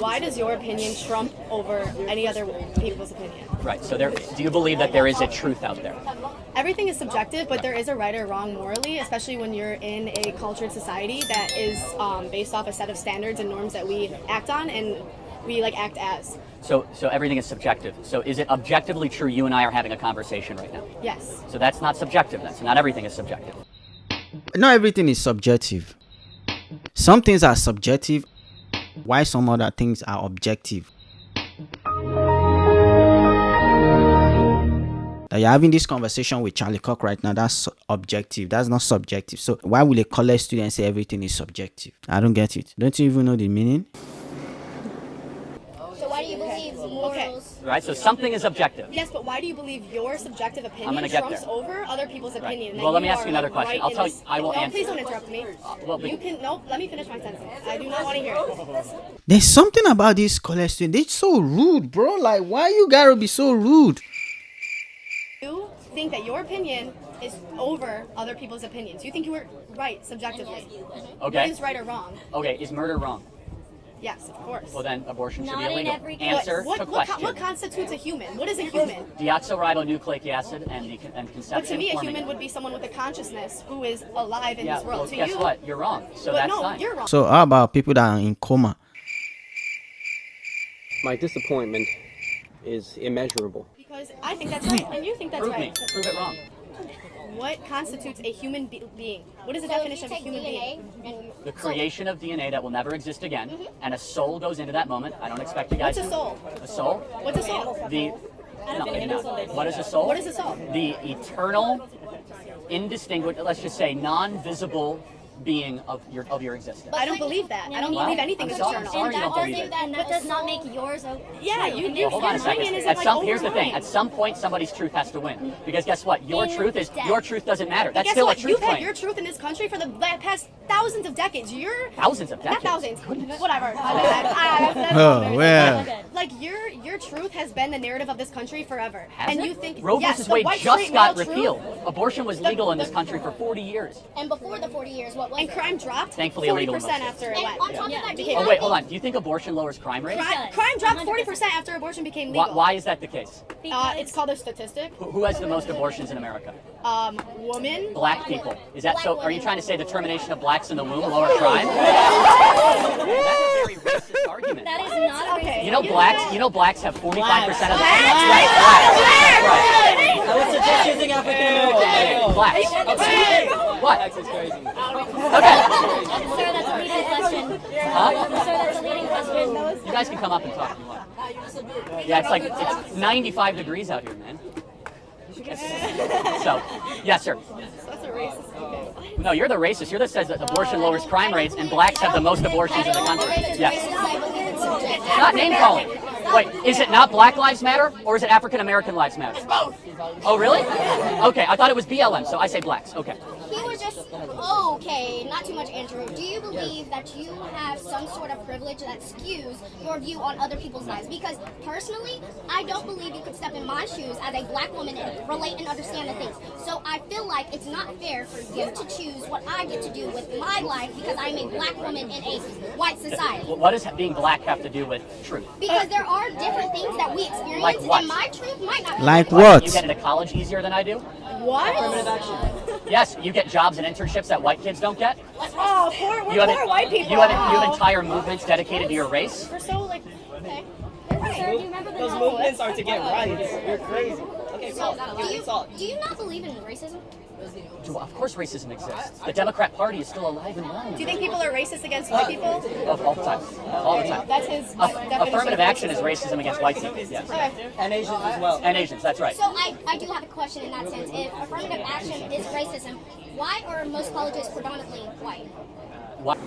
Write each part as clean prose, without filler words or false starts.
why does your opinion trump over any other people's opinion? Right. So do you believe that there is a truth out there? Everything is subjective, but there is a right or wrong morally, especially when you're in a cultured society that is based off a set of standards and norms that we act on and we act as. So everything is subjective. So is it objectively true you and I are having a conversation right now? Yes. So that's not subjective then. So not everything is subjective. Not everything is subjective. Some things are subjective, while some other things are objective. That you're having this conversation with Charlie Kirk right now, that's objective. That's not subjective. So why will a college student say everything is subjective? I don't get it. Don't you even know the meaning? So why do you believe morals? Right. So something is objective. Yes, but why do you believe your subjective I'm opinion gonna get trumps there. over other people's opinion? Well, let me ask you another question. I'll tell you. I will No, answer. please don't interrupt me. You can. No, let me finish my sentence. I do not want to hear it. There's something about this college student. They're so rude, bro. Like, why you gotta be so rude? You think that your opinion is over other people's opinions. You think you were right subjectively. Okay. What is right or wrong? Okay. Is murder wrong? Yes, of course. Well, then abortion should Not be in illegal. every case. Answer to question. What constitutes a human? What is a human? Deoxyribonucleic acid and conception. But to me, a forming. human would be someone with a consciousness who is alive in Yeah. this world. Well, To guess you, what? You're wrong. So but that's no, fine. you're wrong. So how about people that are in coma? My disappointment is immeasurable. Because I think that's right, and you think that's Prove me. right. Prove it wrong. What constitutes a human being? What is the So if definition you of a take human DNA being? and The creation of DNA that will never exist again, and a soul goes into that moment. I don't expect you guys. What's a soul? A soul? What's a soul? No, maybe not. What is a soul? What is a soul? The eternal, indistinguishable, let's just say, non-visible being of your existence. I don't believe that. I don't Well, believe anything I'm is sorry- eternal. I'm sorry you don't believe doesn't it. that does not make yours okay. Yeah, you Well, hold on a your opinion second. isn't Here's the thing. over At some point, somebody's truth has to win. Because guess what? Your In truth doesn't matter. But That's guess still what? a truth You've had claim. your truth in this country for the past thousands of decades. Thousands of Not decades. thousands. Whatever. My bad. Oh, well. Like your truth has been the narrative of this country forever. Has and it? you think Roe yes, versus the Wade white just straight got male truth- repealed. Abortion was legal in this country for 40 years. And before the 40 years, what was And it? crime dropped Thankfully illegal in 40% most after it And went. on top of that, do you Oh not wait, hold think- on. Do you think abortion lowers crime rates? Crime dropped 40% after abortion became legal. Why is that the case? It's called a statistic. Who has the most abortions in America? Woman. Black people. Is that Black so? Are you women. trying to say the termination of blacks in the womb lower crime? That's a very racist argument. That is not a Okay. You know blacks have 45% of the Blacks. right. Blacks. That's right. I would suggest using African American. Blacks. What? Okay. Sir, that's a leading question. Huh? Sir, that's a leading question. You guys can come up and talk if you want. Yeah, it's 95 degrees out here, man. So, yes, sir. That's a racist. Okay. No, you're the racist. You're the says that abortion lowers crime rates and blacks have the most abortions in the country. Yes. Not name calling. Wait, is it not Black Lives Matter or is it African American Lives Matter? Both. Oh, really? Okay, I thought it was BLM, so I say blacks. Okay. He was just okay, not too much, Andrew. Do you believe that you have some sort of privilege that skews your view on other people's lives? Because personally, I don't believe you could step in my shoes as a black woman and relate and understand the things. So I feel like it's not fair for you to choose what I get to do with my life because I'm a black woman in a white society. What does being black have to do with truth? Because there are different things that we experience, Like what? and my truth might not be Like yours. what? You get into college easier than I do? What? Yes, you get jobs and internships that white kids don't get. Oh, You have, poor white people. you have entire movements dedicated to your race. We're so like. Okay. Sir, do you remember the Those novel? movements are to get rights. You're crazy. Okay, So, talk. do you not believe in racism? Of course racism exists. The Democrat Party is still alive and well. Do you think people are racist against white people? All the time. All the time. That's his definition. Affirmative of action is racism. racism against white people. Yes. Okay. And Asians as well. And Asians, that's right. So I do have a question in that sense. If affirmative action is racism, why are most colleges predominantly white? What?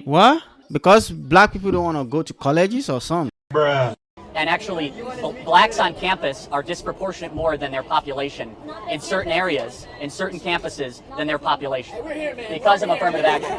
What? Because black people don't want to go to colleges or something? And actually, blacks on campus are disproportionate more than their population in certain areas, in certain campuses, than their population because of affirmative action.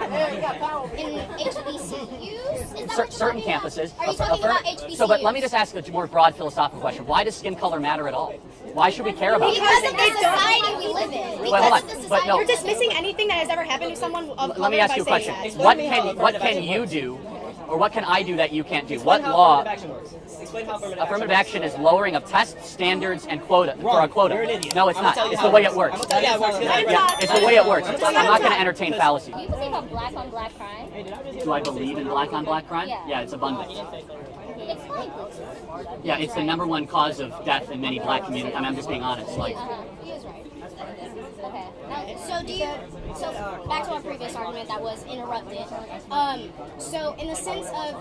In HBCUs? Is that what Certain you're talking campuses. about? Are you talking about HBCUs? So, but let me just ask a more broad philosophical question. Why does skin color matter at all? Why should we care about it? Because of the society we live in. Because hold on, of the but society no. You're dismissing anything that has ever happened to someone of color Let me ask by you a saying question. that. What can you do Or what can I do that you can't do? Explain What how law? affirmative action works. Explain how Affirmative action is lowering of tests, standards, and quota for a quota. You're an idiot. No, it's I'm gonna not. tell you It's how the way it it works. I'm gonna tell you how it works. Yeah, it's the way it works. I'm not going to entertain fallacy. Do you believe in black on black crime? Do I believe in black on black crime? Yeah. Yeah, it's abundant. Explain. Yeah, it's the number one cause of death in many black communities. I mean, I'm just being honest. Like, He is right. Okay. So back to our previous argument that was interrupted. So in the sense of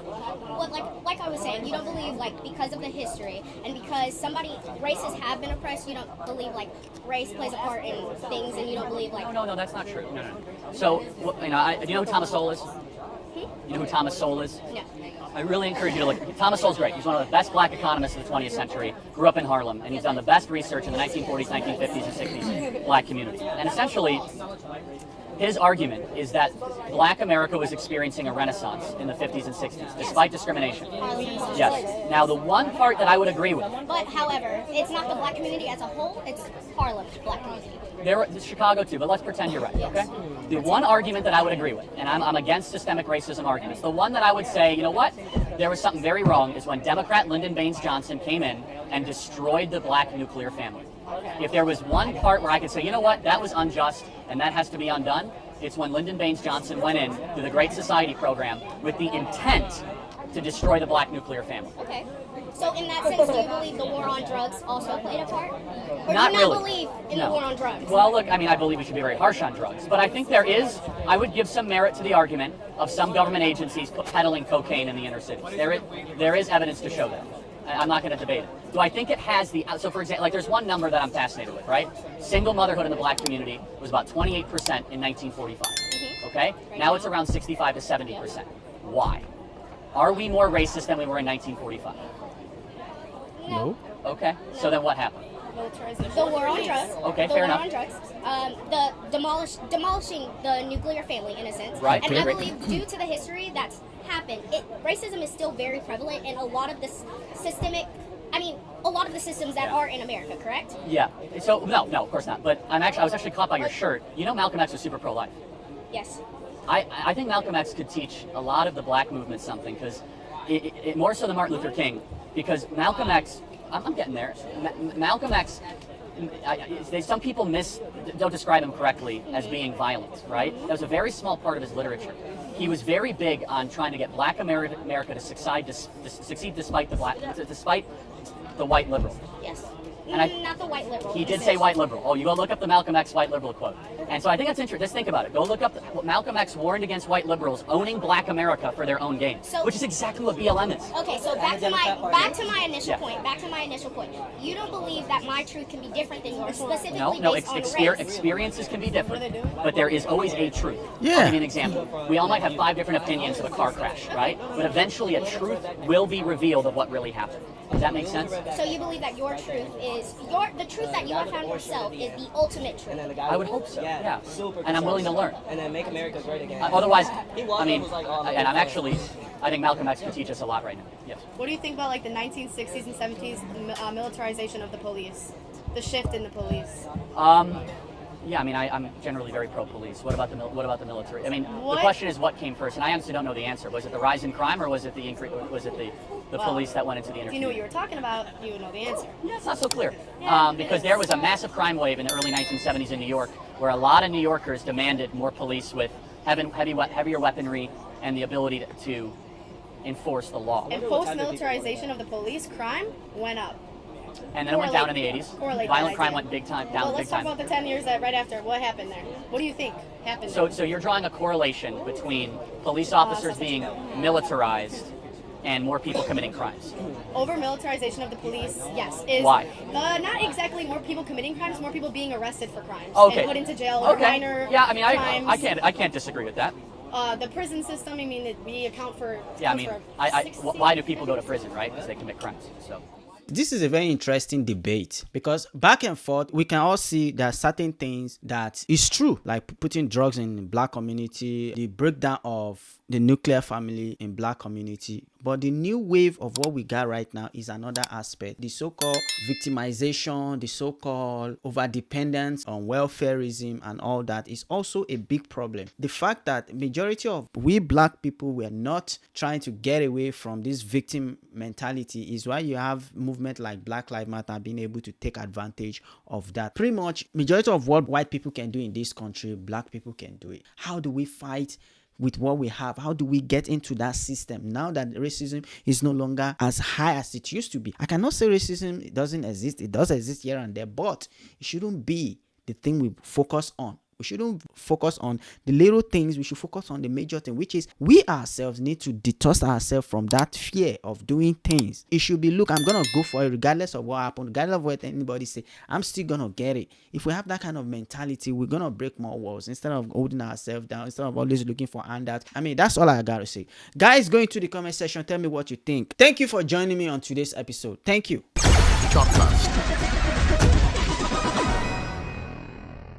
what, like I was saying, you don't believe like because of the history and because races have been oppressed, you don't believe like race plays a part in things, and you don't believe like. no, that's not true. No. So, do you know who Thomas Sowell is? You know who Thomas Sowell is? No. I really encourage you to look. Thomas Sowell's great. He's one of the best black economists of the 20th century. Grew up in Harlem, and he's done the best research in the 1940s, 1950s, and 60s black community. And essentially, his argument is that black America was experiencing a renaissance in the 50s and 60s, despite discrimination. Yes. Now, the one part that I would agree with. But however, it's not the black community as a whole; it's Harlem's black community. There's Chicago too, but let's pretend you're right, okay? The one argument that I would agree with, and I'm against systemic racism arguments, the one that I would say, you know what, there was something very wrong is when Democrat Lyndon Baines Johnson came in and destroyed the black nuclear family. If there was one part where I could say, you know what, that was unjust and that has to be undone, it's when Lyndon Baines Johnson went in to the Great Society program with the intent to destroy the black nuclear family. Okay. So in that sense, do you believe the war on drugs also played a part? Or Not do you not really. believe in No. the war on drugs? Well, look, I mean, I believe we should be very harsh on drugs, but I think I would give some merit to the argument of some government agencies peddling cocaine in the inner cities. There is evidence to show that. I'm not going to debate it. Do I think it has so for example, like there's one number that I'm fascinated with, right? Single motherhood in the black community was about 28% in 1945, okay? Now it's around 65 to 70%. Why? Are we more racist than we were in 1945? No. Okay, so then what happened? The war on drugs. Okay, the fair war enough. on drugs. The demolishing the nuclear family in a sense. Right, And okay, I great. believe due to the history that's happened, racism is still very prevalent in a lot of this a lot of the systems that are in America, correct? Yeah. So no, of course not. But I was actually caught by your shirt. You know, Malcolm X was super pro-life. Yes. I think Malcolm X could teach a lot of the black movement something, because it more so than Martin Luther King, because Malcolm X, I'm getting there. Malcolm X, some people don't describe him correctly as being violent, right? That was a very small part of his literature. He was very big on trying to get black America to succeed despite the white liberal. Yes. And Not the white liberal. He did say white liberal. Oh, you go look up the Malcolm X white liberal quote. And so I think that's interesting. Just think about it. Go look up Malcolm X warned against white liberals owning black America for their own gain, which is exactly what BLM is. Okay, so back to my initial Yeah. point. Back to my initial point. You don't believe that my truth can be different than yours, specifically No, based on race. experiences can be different, but there is always a truth. Yeah. I'll give you an example. We all might have 5 different opinions of a car crash, right? But eventually a truth will be revealed of what really happened. Does that make sense? So you believe that your truth is the truth that you have found yourself is the ultimate truth. And then the guy I would hope so, yeah. Super And I'm willing to learn. And then make America great again. Otherwise, He was- I mean, was like, oh, and I'm actually, I think Malcolm X can teach us a lot right now. Yes. What do you think about like the 1960s and 70s militarization of the police? The shift in the police? Yeah, I mean, I'm generally very pro-police. What about the military? I mean, the What? question is what came first, and I honestly don't know the answer. Was it the rise in crime, or was it the police that went into the inner If you knew what community? you were talking about, you would know the answer. It's not so clear, because there was a massive crime wave in the early 1970s in New York, where a lot of New Yorkers demanded more police with heavier weaponry and the ability to enforce the law. And post-militarization of the police, crime went up. And then it went down in the 80s. Correlate Violent that crime idea. went big time, Well, down big let's talk time. about the 10 years that right after. What happened there? What do you think happened? So you're drawing a correlation between police officers being militarized and more people committing crimes. Over militarization of the police, yes. Is Why? Not exactly more people committing crimes, more people being arrested for crimes Okay. and put into jail or Okay. minor Yeah, I mean, crimes. I can't disagree with that. The prison system, I mean, we account for. Yeah, I mean, for 60 why do people go to prison, right? Because they commit crimes. So. This is a very interesting debate, because back and forth we can all see that certain things that is true, like putting drugs in the black community, the breakdown of the nuclear family in black community. But the new wave of what we got right now is another aspect. The so-called victimization, the so-called over-dependence on welfareism and all that is also a big problem. The fact that majority of we black people were not trying to get away from this victim mentality is why you have movement like Black Lives Matter being able to take advantage of that. Pretty much majority of what white people can do in this country, black people can do it. How do we fight with what we have? How do we get into that system now that racism is no longer as high as it used to be? I cannot say racism doesn't exist. It does exist here and there, but it shouldn't be the thing we focus on. We shouldn't focus on the little things. We should focus on the major thing, which is we ourselves need to detox ourselves from that fear of doing things. It should be, look, I'm going to go for it regardless of what happened, regardless of what anybody say. I'm still going to get it. If we have that kind of mentality, we're going to break more walls instead of holding ourselves down, instead of always looking for handouts. I mean, that's all I got to say. Guys, go into the comment section. Tell me what you think. Thank you for joining me on today's episode. Thank you. Chalkcast.